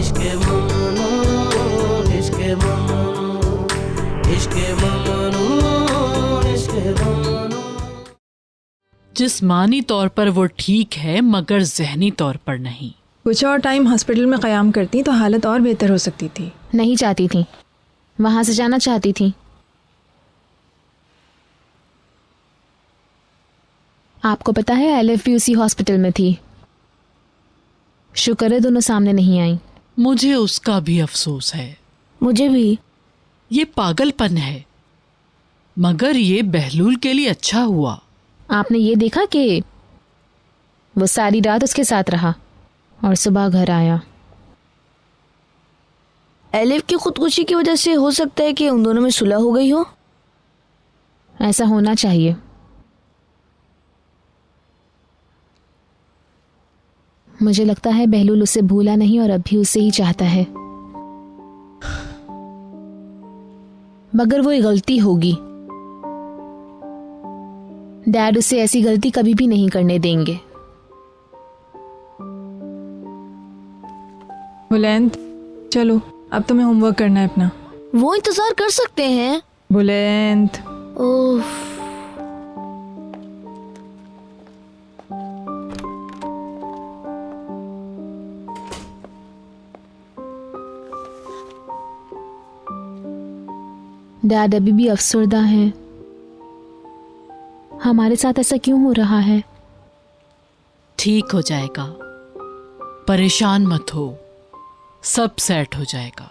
इश्क ममनू, इश्क ममनू, इश्क ममनू, इश्क ममनू। जिस्मानी तौर पर वो ठीक है मगर जहनी तौर पर नहीं। कुछ और टाइम हॉस्पिटल में क़याम करती तो हालत और बेहतर हो सकती थी। नहीं चाहती थी, वहाँ से जाना चाहती थी। आपको पता है एलिफ भी उसी हॉस्पिटल में थी। शुक्र है दोनों सामने नहीं आई। मुझे उसका भी अफसोस है। मुझे भी। ये पागलपन है, मगर ये बहलूल के लिए अच्छा हुआ। आपने ये देखा कि वो सारी रात उसके साथ रहा और सुबह घर आया। एलिफ की खुदकुशी की वजह से हो सकता है कि उन दोनों में सुलह हो गई हो। ऐसा होना चाहिए। मुझे लगता है बहलूल उसे भूला नहीं और अब भी उसे ही चाहता है, मगर वो एक गलती होगी। डैड उसे ऐसी गलती कभी भी नहीं करने देंगे। बुलंद, चलो अब तुम्हें होमवर्क करना है अपना। वो इंतजार कर सकते हैं। बुलंद, ओह, डैड अभी भी अफसरदा हैं। हमारे साथ ऐसा क्यों हो रहा है? ठीक हो जाएगा, परेशान मत हो, सब सेट हो जाएगा।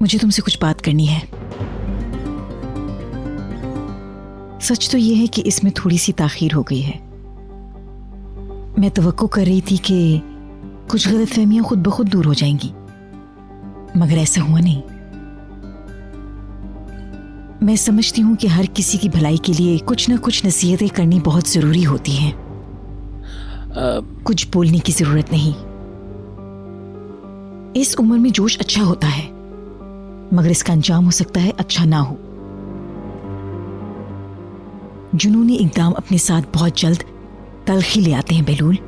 मुझे तुमसे कुछ बात करनी है। सच तो यह है कि इसमें थोड़ी सी ताखीर हो गई है। मैं तवक्को कर रही थी कि कुछ गलतफहमियां खुद ब खुद दूर हो जाएंगी, मगर ऐसा हुआ नहीं। मैं समझती हूं कि हर किसी की भलाई के लिए कुछ ना कुछ नसीहतें करनी बहुत जरूरी होती हैं। कुछ बोलने की जरूरत नहीं। इस उम्र में जोश अच्छा होता है, मगर इसका अंजाम हो सकता है अच्छा ना हो। जुनूनी इक़दाम अपने साथ बहुत जल्द तलखी ले आते हैं बहलूल।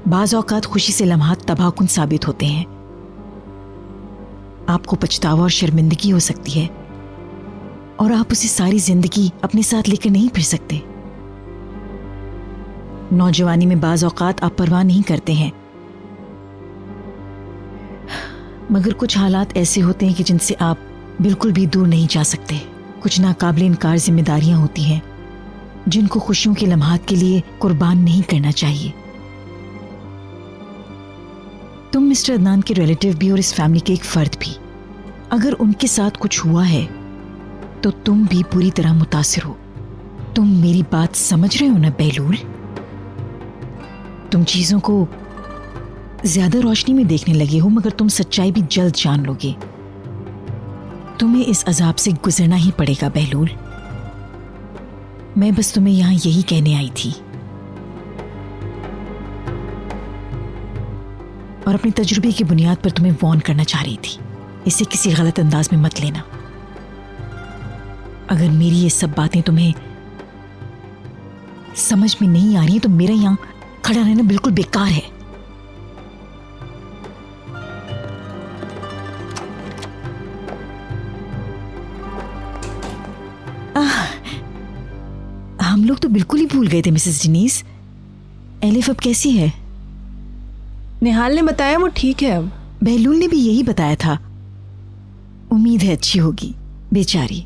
बाज़ औक़ात खुशी से लम्हात तबाहकुन साबित होते हैं। आपको पछतावा और शर्मिंदगी हो सकती है और आप उसे सारी जिंदगी अपने साथ लेकर नहीं फिर सकते। नौजवानी में बाज़ औक़ात आप परवाह नहीं करते हैं, मगर कुछ हालात ऐसे होते हैं कि जिनसे आप बिल्कुल भी दूर नहीं जा सकते। कुछ नाकाबिल इनकार जिम्मेदारियां होती हैं जिनको खुशियों के लम्हात के लिए कुर्बान नहीं करना चाहिए। तुम मिस्टर अदनान के रिलेटिव भी और इस फैमिली के एक फर्द भी। अगर उनके साथ कुछ हुआ है तो तुम भी पूरी तरह मुतासिर हो। तुम मेरी बात समझ रहे हो ना बहलूल? तुम चीजों को ज्यादा रोशनी में देखने लगे हो, मगर तुम सच्चाई भी जल्द जान लोगे। तुम्हें इस अजाब से गुजरना ही पड़ेगा बहलूल। मैं बस तुम्हें यहां यही कहने आई थी और अपने तजुर्बे की बुनियाद पर तुम्हें वार्न करना चाह रही थी। इसे किसी गलत अंदाज में मत लेना। अगर मेरी ये सब बातें तुम्हें समझ में नहीं आ रही तो मेरा यहां खड़ा रहना बिल्कुल बेकार है। हम लोग तो बिल्कुल ही भूल गए थे मिसेस जनीस। एलिफ अब कैसी है? निहाल ने बताया वो ठीक है अब। बहलूल ने भी यही बताया था। उम्मीद है अच्छी होगी बेचारी।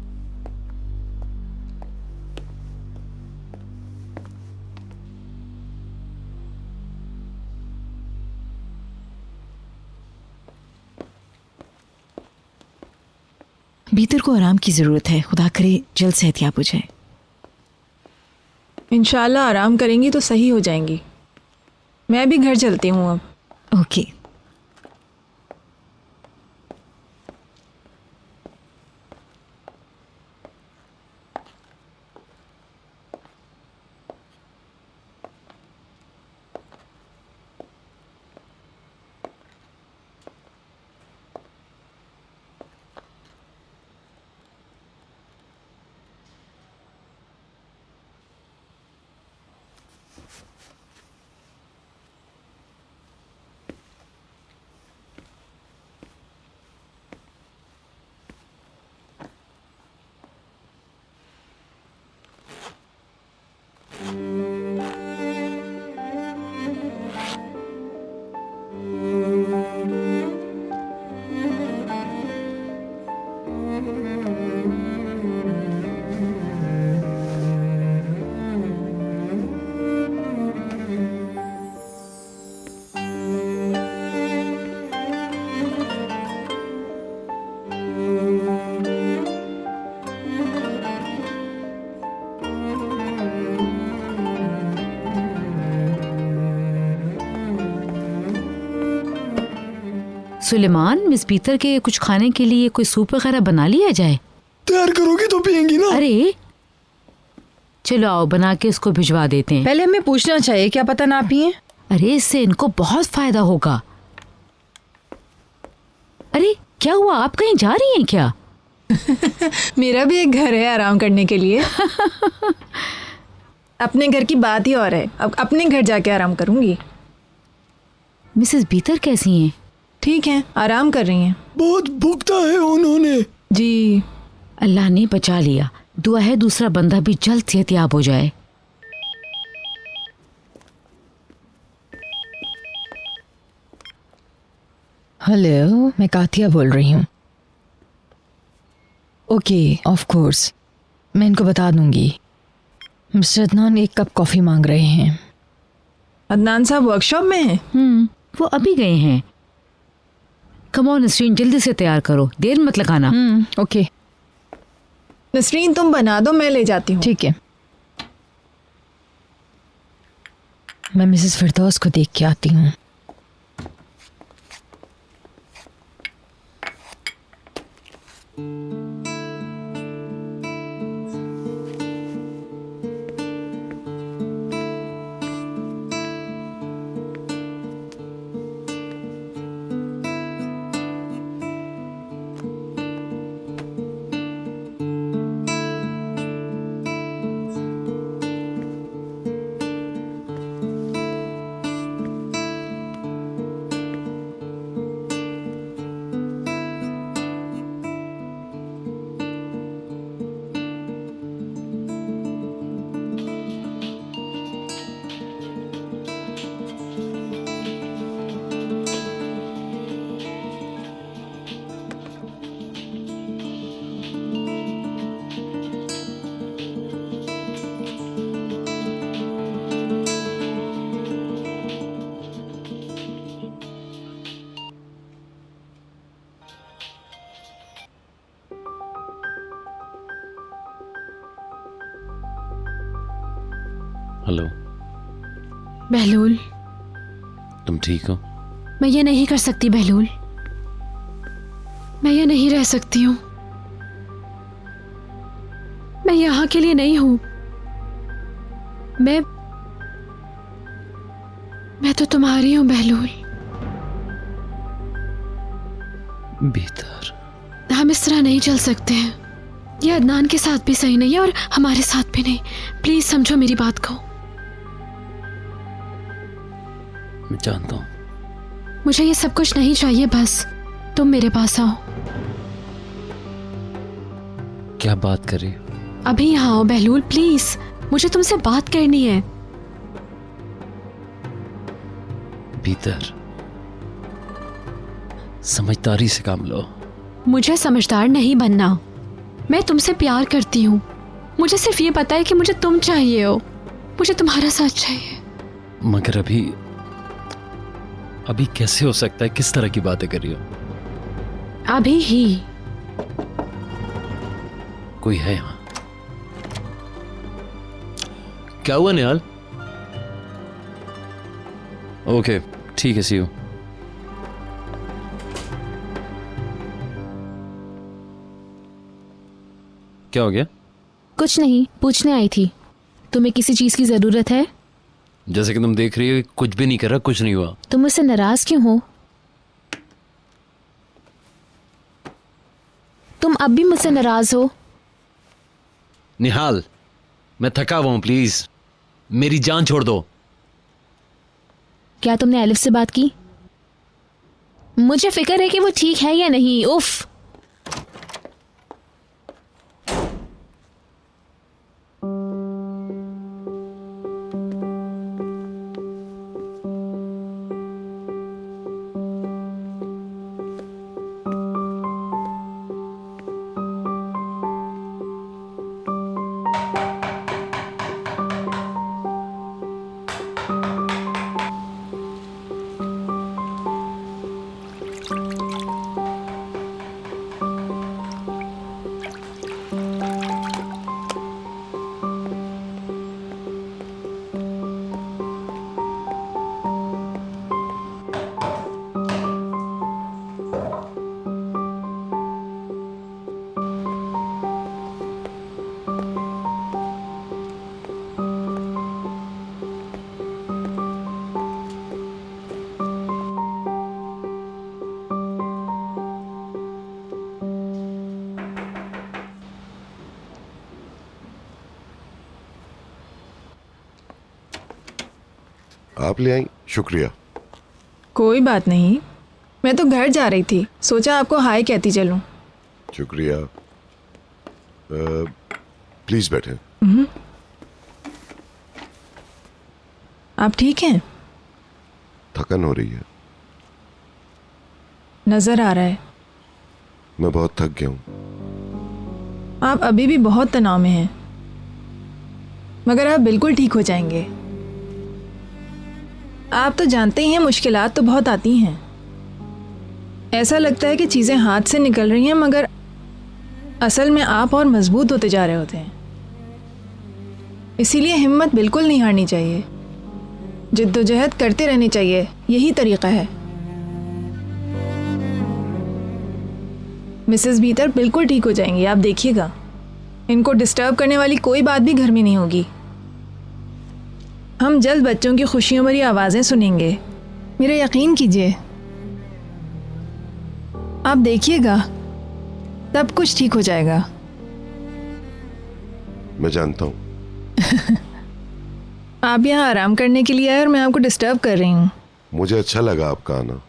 भीतर को आराम की ज़रूरत है। खुदा करे जल्द सेहतयाब हो जाए। इंशाल्लाह आराम करेंगी तो सही हो जाएंगी। मैं भी घर चलती हूँ अब। ओके। सुलेमान, मिस पीतर के कुछ खाने के लिए कोई सूप वगैरह बना लिया जाए। तैयार करोगी तो पियेंगी ना। अरे चलो आओ, बना के उसको भिजवा देते हैं। पहले हमें पूछना चाहिए, क्या पता ना पिए। अरे इससे इनको बहुत फायदा होगा। अरे क्या हुआ, आप कहीं जा रही हैं क्या? मेरा भी एक घर है आराम करने के लिए। अपने घर की बात ही और है। अब अपने घर जाके आराम करूंगी। मिसेस पीतर कैसी हैं? ठीक है, आराम कर रही हैं। बहुत भुगता है उन्होंने। जी अल्लाह ने बचा लिया। दुआ है दूसरा बंदा भी जल्द सेहतयाब हो जाए। हेलो, मैं कातिया बोल रही हूँ। ओके, ऑफ कोर्स, मैं इनको बता दूंगी। मिस्टर अदनान एक कप कॉफ़ी मांग रहे हैं। अदनान साहब वर्कशॉप में हैं? वो अभी गए हैं। कम ऑन नसरीन, जल्दी से तैयार करो, देर मत लगाना। ओके नसरीन तुम बना दो, मैं ले जाती हूँ। ठीक है। मैं मिसेस फिरदौस को देख के आती हूँ। हेलो बहलूल, तुम ठीक हो? मैं ये नहीं कर सकती बहलूल। मैं ये नहीं रह सकती हूँ। मैं यहाँ के लिए नहीं हूँ। मैं तो तुम्हारी हूँ बहलूल। बेहतर। हम इस तरह नहीं चल सकते हैं। ये अदनान के साथ भी सही नहीं है और हमारे साथ भी नहीं। प्लीज समझो मेरी बात को। मैं जानता हूँ। मुझे ये सब कुछ नहीं चाहिए, बस तुम मेरे पास आओ। क्या बात कर रही हो? अभी यहाँ आओ बहलूल, प्लीज। मुझे तुमसे बात करनी है। भीतर, समझदारी से काम लो। मुझे समझदार नहीं बनना। मैं तुमसे प्यार करती हूँ। मुझे सिर्फ ये पता है कि मुझे तुम चाहिए हो। मुझे तुम्हारा साथ चाहिए। मगर अभी कैसे हो सकता है? किस तरह की बातें कर रही हो? अभी ही। कोई है यहाँ। क्या हुआ निहाल? ओके ठीक है, सी यू। क्या हो गया? कुछ नहीं, पूछने आई थी तुम्हें किसी चीज की जरूरत है? जैसे कि तुम देख रही हो कुछ भी नहीं कर रहा, कुछ नहीं हुआ। तुम मुझसे नाराज क्यों हो? तुम अब भी मुझसे नाराज हो? निहाल मैं थका हुआ हूं, प्लीज मेरी जान छोड़ दो। क्या तुमने एलिफ से बात की? मुझे फिक्र है कि वो ठीक है या नहीं। उफ। आप ले आई, शुक्रिया। कोई बात नहीं, मैं तो घर जा रही थी, सोचा आपको हाय कहती चलूं। शुक्रिया। प्लीज बैठे। आप ठीक हैं? थकन हो रही है। नजर आ रहा है। मैं बहुत थक गया हूं। आप अभी भी बहुत तनाव में हैं, मगर आप बिल्कुल ठीक हो जाएंगे। आप तो जानते ही हैं मुश्किलात तो बहुत आती हैं। ऐसा लगता है कि चीज़ें हाथ से निकल रही हैं, मगर असल में आप और मजबूत होते जा रहे होते हैं। इसीलिए हिम्मत बिल्कुल नहीं हारनी चाहिए, जिद्दोजहद करते रहनी चाहिए, यही तरीका है। मिसेस भीतर बिल्कुल ठीक हो जाएंगी, आप देखिएगा। इनको डिस्टर्ब करने वाली कोई बात भी घर में नहीं होगी। हम जल्द बच्चों की खुशियों भरी आवाज़ें सुनेंगे, मेरा यकीन कीजिए। आप देखिएगा, सब कुछ ठीक हो जाएगा। मैं जानता हूं। आप यहाँ आराम करने के लिए आए और मैं आपको डिस्टर्ब कर रही हूँ। मुझे अच्छा लगा आपका आना।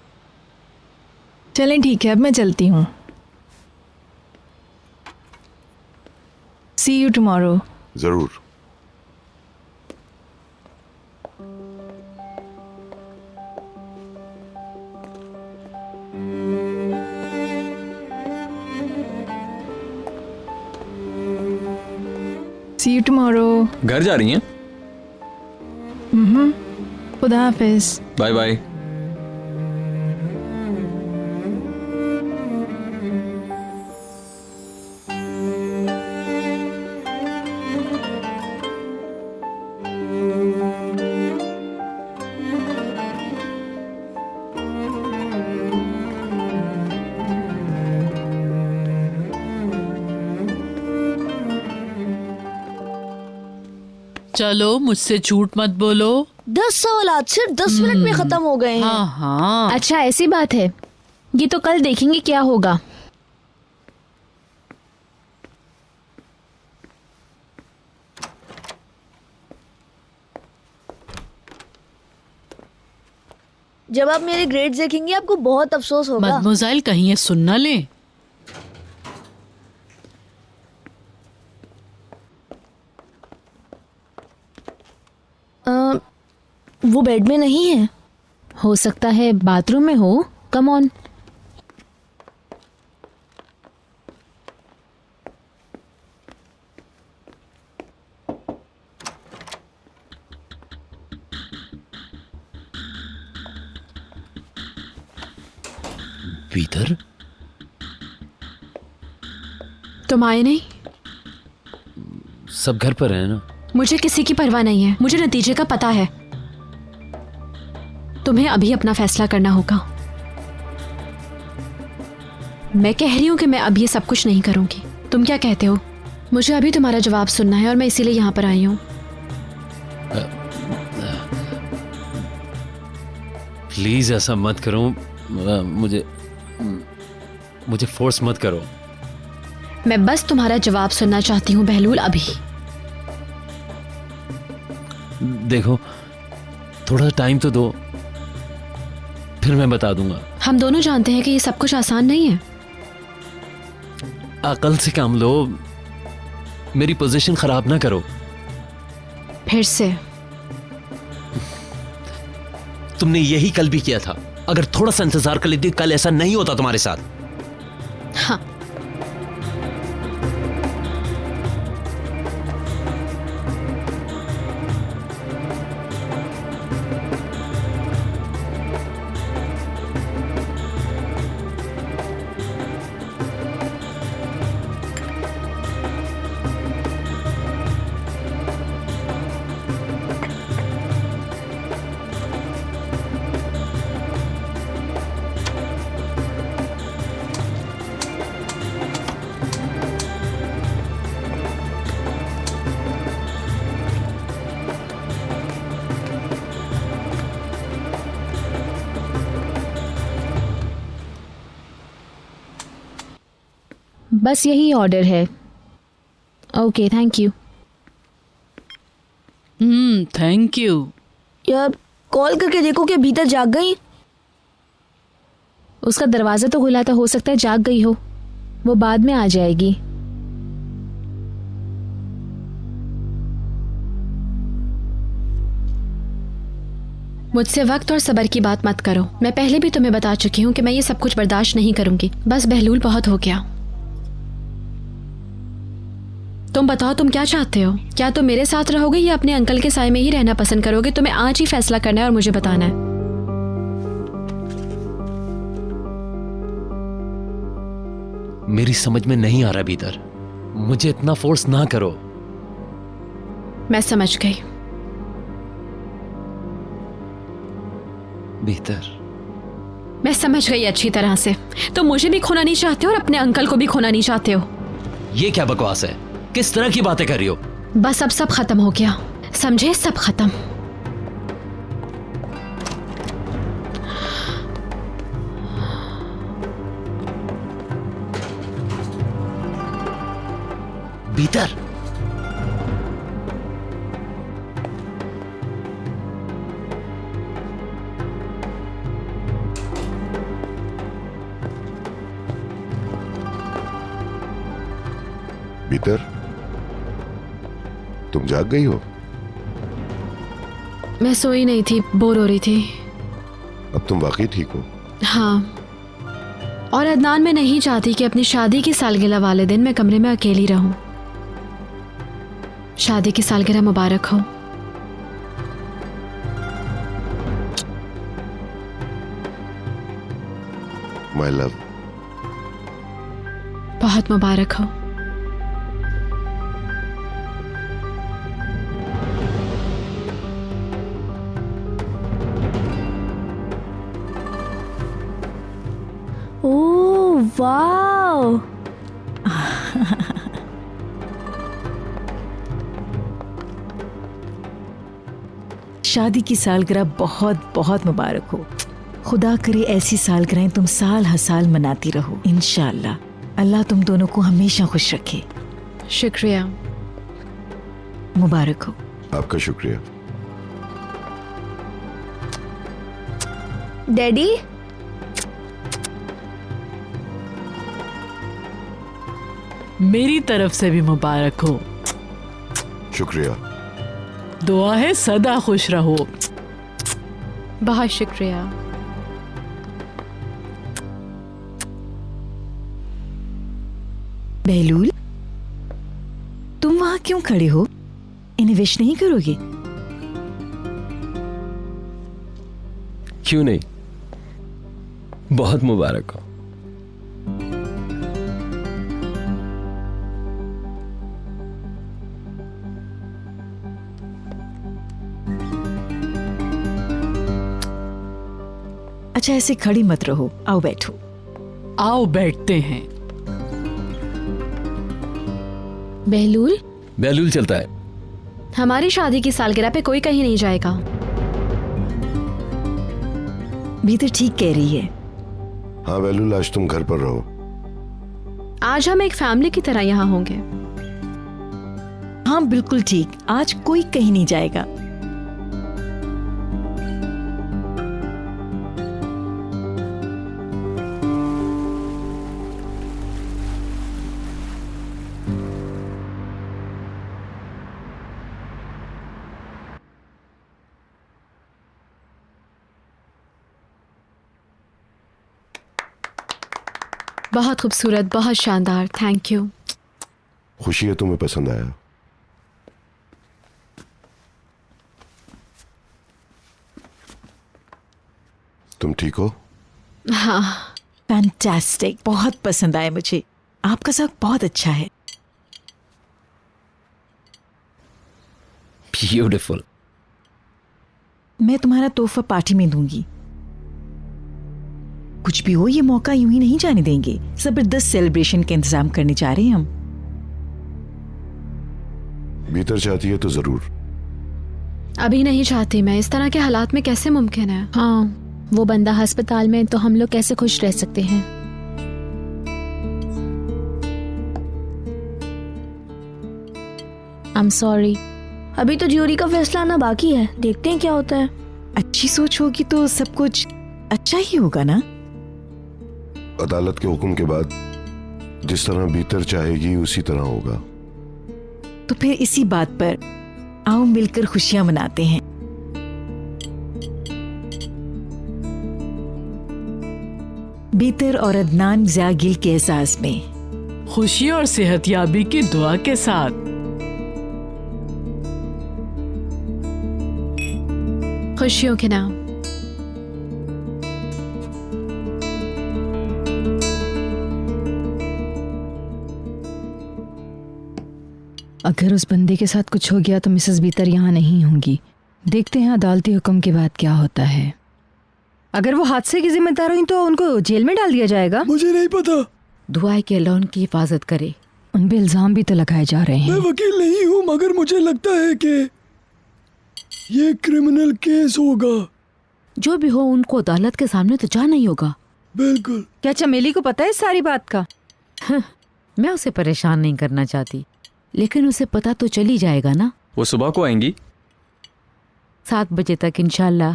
चलें ठीक है, अब मैं चलती हूँ। सी यू टुमारो। जरूर। सी यू टुमारो। घर जा रही हैं? खुदा हाफिज। Bye bye. चलो मुझसे झूठ मत बोलो। 10 सवाल सिर्फ 10 मिनट में खत्म हो गए हैं। हाँ हाँ। अच्छा ऐसी बात है, ये तो कल देखेंगे क्या होगा। जब आप मेरे ग्रेड्स देखेंगे आपको बहुत अफसोस होगा। मदमोजाइल कहीं ये सुन ना ले। वो बेड में नहीं है। हो सकता है बाथरूम में हो। Come on. भीतर तुम आए नहीं? सब घर पर है ना? मुझे किसी की परवाह नहीं है, मुझे नतीजे का पता है। तुम्हें अभी अपना फैसला करना होगा। मैं कह रही हूं कि मैं अब ये सब कुछ नहीं करूंगी। तुम क्या कहते हो? मुझे अभी तुम्हारा जवाब सुनना है और मैं इसीलिए यहाँ पर आई हूँ। प्लीज ऐसा मत करो। मुझे फोर्स मत करो। मैं बस तुम्हारा जवाब सुनना चाहती हूँ बहलूल, अभी। देखो, थोड़ा टाइम तो दो, फिर मैं बता दूंगा। हम दोनों जानते हैं कि ये सब कुछ आसान नहीं है। अकल से काम लो, मेरी पोजीशन खराब ना करो। फिर से तुमने यही कल भी किया था। अगर थोड़ा सा इंतजार कर लेती कल ऐसा नहीं होता तुम्हारे साथ। हाँ, बस यही ऑर्डर है। Okay, thank you. Thank you. यार कॉल करके देखो कि भीतर जाग गई। उसका दरवाज़ा तो खुला था, हो सकता है जाग गई हो। वो बाद में आ जाएगी। मुझसे वक्त और सब्र की बात मत करो। मैं पहले भी तुम्हें बता चुकी हूँ कि मैं ये सब कुछ बर्दाश्त नहीं करूंगी। बस बहलूल, बहुत हो गया। तुम बताओ, तुम क्या चाहते हो? क्या तुम मेरे साथ रहोगे या अपने अंकल के साए में ही रहना पसंद करोगे? तुम्हें आज ही फैसला करना है और मुझे बताना है। मेरी समझ में नहीं आ रहा भीतर। मुझे इतना फोर्स ना करो। मैं समझ गई। भीतर मैं समझ गई अच्छी तरह से। तुम मुझे भी खोना नहीं चाहते हो और अपने अंकल को भी खोना नहीं चाहते हो। ये क्या बकवास है? किस तरह की बातें कर रही हो? बस अब सब खत्म हो गया, समझे? सब खत्म। भीतर भीतर तुम जाग गई हो? मैं सोई नहीं थी, बोर हो रही थी। अब तुम वाकई ठीक हो? हाँ, और अदनान, मैं नहीं चाहती कि अपनी शादी की सालगिरह वाले दिन मैं कमरे में अकेली रहूं। शादी की सालगिरह मुबारक हो। My love. बहुत मुबारक हो। ओह वाह, शादी की सालगिरह बहुत बहुत मुबारक हो। खुदा करे ऐसी सालगिरहें तुम साल हर साल मनाती रहो इंशाअल्लाह। अल्लाह तुम दोनों को हमेशा खुश रखे। शुक्रिया। मुबारक हो। आपका शुक्रिया। डैडी। मेरी तरफ से भी मुबारक हो। शुक्रिया। दुआ है सदा खुश रहो। बहुत शुक्रिया। बहलूल, तुम वहां क्यों खड़े हो? इन्हें विश नहीं करोगे? क्यों नहीं? बहुत मुबारक हो। अच्छा ऐसे खड़ी मत रहो, आओ बैठो। आओ बैठते हैं। बहलूल, बहलूल चलता है। हमारी शादी की सालगिरह पे कोई कहीं नहीं जाएगा। भीतर ठीक कह रही है। हाँ बहलूल, आज तुम घर पर रहो। आज हम एक फैमिली की तरह यहाँ होंगे। हाँ बिल्कुल ठीक, आज कोई कहीं नहीं जाएगा। बहुत खूबसूरत, बहुत शानदार, थैंक यू। खुशी है तुम्हें पसंद आया। तुम ठीक हो? हाँ। फैंटास्टिक, बहुत पसंद आया मुझे। आपका ज़ौक बहुत अच्छा है। ब्यूटीफुल। मैं तुम्हारा तोहफा पार्टी में दूंगी। कुछ भी हो, ये मौका यूं ही नहीं जाने देंगे। जबरदस्त सेलिब्रेशन का इंतजाम करने जा रहे हैं हम। भीतर चाहती है तो जरूर। अभी नहीं चाहती मैं, इस तरह के हालात में कैसे मुमकिन है। हाँ, वो बंदा अस्पताल में, तो हम लोग कैसे खुश रह सकते हैं। I am sorry. अभी तो ज्यूरी का फैसला आना बाकी है, देखते हैं क्या होता है। अच्छी सोच होगी तो सब कुछ अच्छा ही होगा ना। अदालत के हुक्म के बाद जिस तरह भीतर चाहेगी उसी तरह होगा। तो फिर इसी बात पर आओ मिलकर खुशियां मनाते हैं। बेहतर और अदनान ज़ियागिल के एहसास में खुशी और सेहतयाबी की दुआ के साथ। खुशियों के नाम। अगर उस बंदे के साथ कुछ हो गया तो मिसेस बीतर यहाँ नहीं होंगी। देखते हैं अदालती हुक्म के बाद क्या होता है। अगर वो हादसे की जिम्मेदार हुई तो उनको जेल में डाल दिया जाएगा। मुझे नहीं पता। दुआ के अल्लाह उनकी हिफाजत करे। उन पे इल्जाम भी तो लगाए जा रहे हैं। मैं वकील नहीं हूँ, मगर मुझे लगता है कि ये क्रिमिनल केस होगा। जो भी हो, उनको अदालत के सामने तो जाना ही होगा। बिल्कुल। क्या चमेली को पता है इस सारी बात का? मैं उसे परेशान नहीं करना चाहती, लेकिन उसे पता तो चल ही जाएगा ना। वो सुबह को आएंगी 7 बजे तक इंशाल्लाह।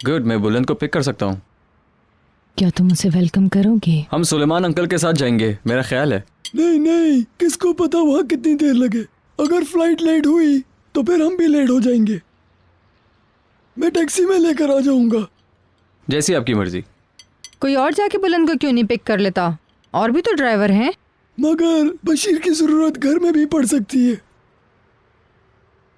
गुड, मैं बुलंद को पिक कर सकता हूँ। क्या तुम उसे वेलकम करोगे? हम सुलेमान अंकल के साथ जाएंगे, मेरा ख्याल है। नहीं नहीं, किसको पता वहाँ कितनी देर लगे। अगर फ्लाइट लेट हुई तो फिर हम भी लेट हो जाएंगे। मैं टैक्सी में लेकर आ जाऊंगा। जैसी आपकी मर्जी। कोई और जाके बुलंद को क्यों नहीं पिक कर लेता? और भी तो ड्राइवर हैं। मगर बशीर की जरूरत घर में भी पड़ सकती है।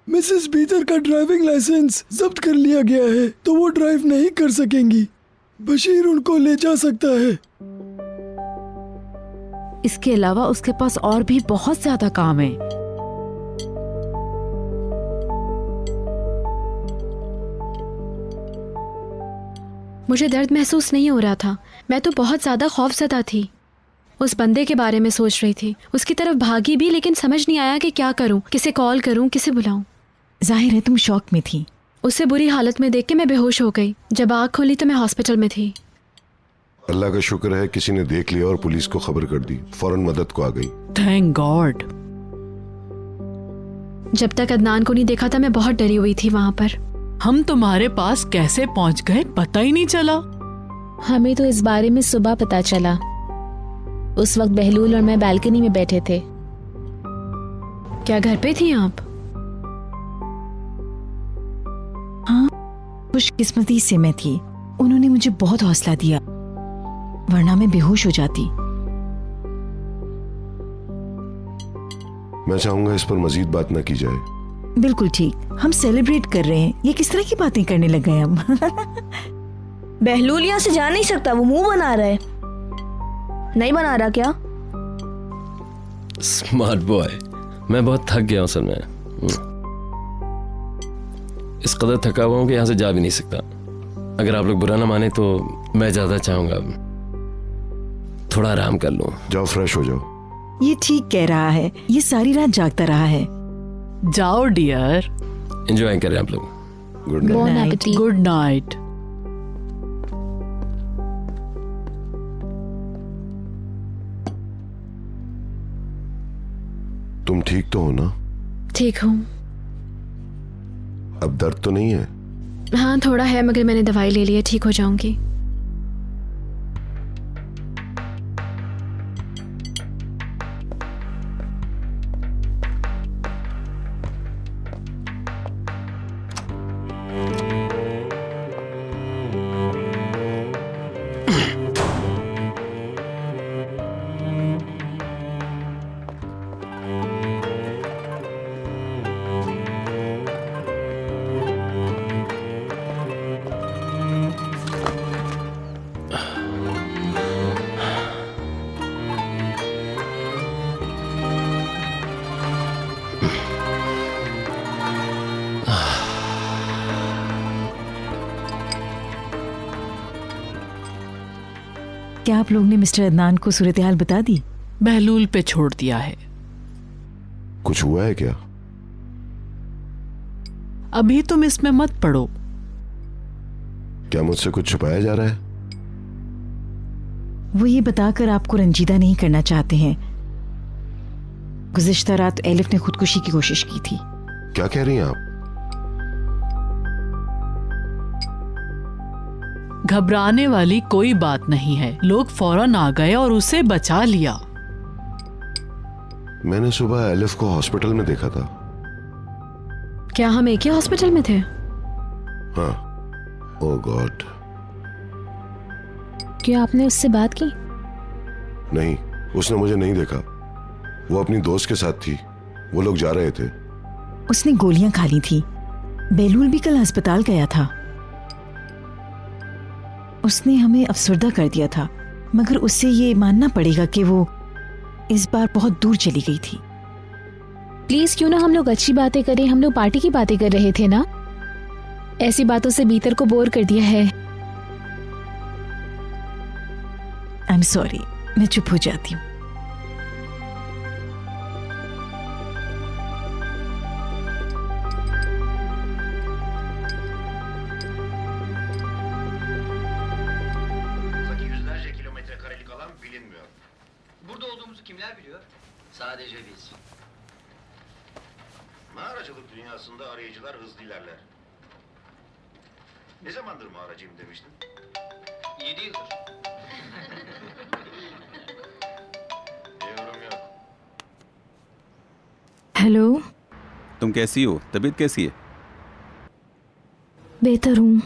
मिसेस बीतर का ड्राइविंग लाइसेंस जब्त कर लिया गया है, तो वो ड्राइव नहीं कर सकेंगी। बशीर उनको ले जा सकता है। इसके अलावा उसके पास और भी बहुत ज्यादा काम है। मुझे दर्द महसूस नहीं हो रहा था। मैं तो बहुत ज्यादा खौफजदा थी। उस बंदे के बारे में सोच रही थी, उसकी तरफ भागी भी, लेकिन समझ नहीं आया कि क्या करूं, किसे कॉल करूं, किसे बुलाऊं। जाहिर है तुम शौक में थी। उसे बुरी हालत में देख के मैं बेहोश हो गई। जब आँख खोली तो मैं हॉस्पिटल में थी। अल्लाह का शुक्र है किसी ने देख लिया और पुलिस को खबर कर दी, फौरन मदद को आ गई। Thank God. जब तक अदनान को नहीं देखा था मैं बहुत डरी हुई थी वहां पर। हम तुम्हारे पास कैसे पहुंच गए पता ही नहीं चला। हमें तो इस बारे में सुबह पता चला। उस वक्त बहलूल और मैं बालकनी में बैठे थे। क्या घर पे थी आप? हाँ, खुशकिस्मती से मैं थी। उन्होंने मुझे बहुत हौसला दिया, वरना मैं बेहोश हो जाती। मैं चाहूंगा इस पर मजीद बात ना की जाए। बिल्कुल ठीक, हम सेलिब्रेट कर रहे हैं। ये किस तरह की बातें करने लग गए हम? बहलूल यहाँ से जा नहीं सकता, वो मुंह बना रहा है। नहीं बना रहा क्या? Smart boy. मैं बहुत थक गया हूँ असल में। इस कदर थका हुआ हूँ कि यहाँ से जा भी नहीं सकता। अगर आप लोग बुरा ना माने तो मैं ज्यादा चाहूंगा थोड़ा आराम कर लूं। जाओ फ्रेश हो जाओ। ये ठीक कह रहा है, ये सारी रात जागता रहा है। जाओ डियर। एंजॉय करें आप लोग। Good night. Bon appetit. Good night. तुम ठीक तो हो ना? ठीक हूँ। अब दर्द तो नहीं है? हाँ थोड़ा है, मगर मैंने दवाई ले ली है, ठीक हो जाऊंगी। क्या आप लोग ने मिस्टर अदनान को सूरत हाल बता दी? बहलूल पे छोड़ दिया है। कुछ हुआ है क्या? अभी तुम इसमें मत पड़ो। क्या मुझसे कुछ छुपाया जा रहा है? वो ये बताकर आपको रंजीदा नहीं करना चाहते हैं। गुज़िश्ता रात एलिफ ने खुदकुशी की कोशिश की थी। क्या कह रही हैं आप? घबराने वाली कोई बात नहीं है। लोग फौरन आ गए और उसे बचा लिया। मैंने सुबह एलिफ को हॉस्पिटल में देखा था। क्या हम एक ही हॉस्पिटल में थे? हाँ। ओह गॉड। क्या आपने उससे बात की? नहीं, उसने मुझे नहीं देखा। वो अपनी दोस्त के साथ थी। वो लोग जा रहे थे। उसने गोलियां खा ली थी। बेलूल भी कल अस्पताल गया था। उसने हमें अफसरदा कर दिया था, मगर उससे ये मानना पड़ेगा कि वो इस बार बहुत दूर चली गई थी। प्लीज क्यों ना हम लोग अच्छी बातें करें। हम लोग पार्टी की बातें कर रहे थे ना। ऐसी बातों से बीतर को बोर कर दिया है। आई एम सॉरी, मैं चुप हो जाती हूँ। Sadece biz. Mağaracılık dünyasında arayıcılar hızlı ilerler. Ne zamandır mağaracıyım demiştin? 7 yıldır. Yorum yok. Hello, तुम कैसी हो? तबीयत कैसी है? बेहतर हूँ।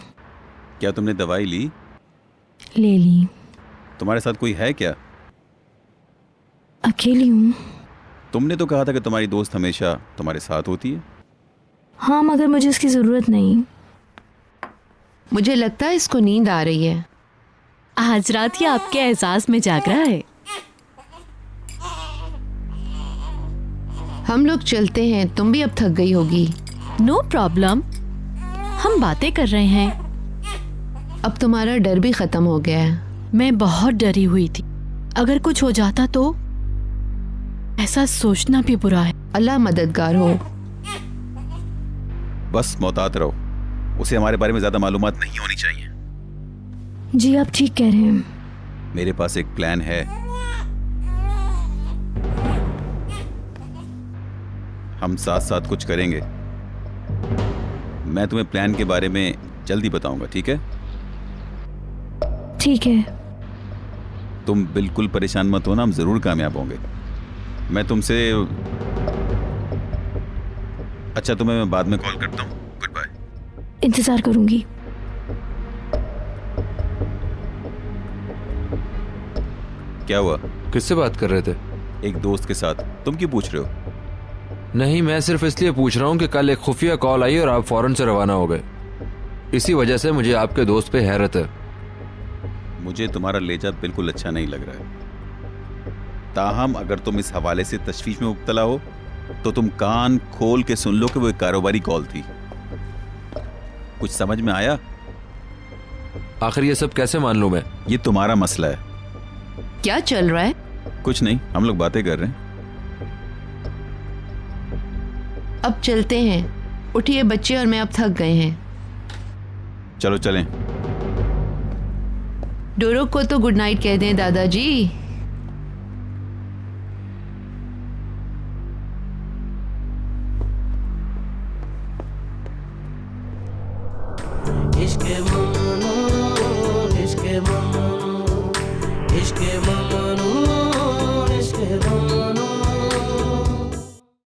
क्या तुमने दवाई ली? ले ली। तुम्हारे साथ कोई है क्या? अकेली हूँ। तुमने तो कहा था कि तुम्हारी दोस्त हमेशा तुम्हारे साथ होती है। हाँ, मगर मुझे इसकी ज़रूरत नहीं। मुझे लगता है इसको नींद आ रही है। आज रात ये आपके एहसास में जाग रहा है। हम लोग चलते हैं, तुम भी अब थक गई होगी। नो प्रॉब्लम, हम बातें कर रहे हैं। अब तुम्हारा डर भी खत्म हो गया है। मैं बहुत डरी हुई थी। अगर कुछ हो जाता तो ऐसा सोचना भी बुरा है। अल्लाह मददगार हो। बस मोहतात रहो। उसे हमारे बारे में ज्यादा मालूमात नहीं होनी चाहिए। जी आप ठीक कह रहे हैं। मेरे पास एक प्लान है। हम साथ साथ कुछ करेंगे। मैं तुम्हें प्लान के बारे में जल्दी बताऊंगा, ठीक है? ठीक है। तुम बिल्कुल परेशान मत होना, हम जरूर कामयाब होंगे। मैं तुमसे अच्छा, तुम्हें मैं बाद में कॉल करता हूँ। Good bye. इंतजार करूंगी। क्या हुआ? किससे बात कर रहे थे? एक दोस्त के साथ। तुम क्यों पूछ रहे हो? नहीं, मैं सिर्फ इसलिए पूछ रहा हूँ कि कल एक खुफिया कॉल आई और आप फौरन से रवाना हो गए। इसी वजह से मुझे आपके दोस्त पे हैरत है। मुझे तुम्हारा लहजा बिल्कुल अच्छा नहीं लग रहा है। ताहम अगर तुम इस हवाले से तशवीश में मुब्तला हो तो तुम कान खोल के सुन लो कि वो एक कारोबारी कॉल थी। कुछ समझ में आया? आखिर ये सब कैसे मान लूं मैं? ये तुम्हारा मसला है। क्या चल रहा है? कुछ नहीं, हम लोग बातें कर रहे हैं। अब चलते हैं। उठिए बच्चे, और मैं अब थक गए हैं। चलो चलें। डोरो को तो गुड नाइट कह दें दादाजी।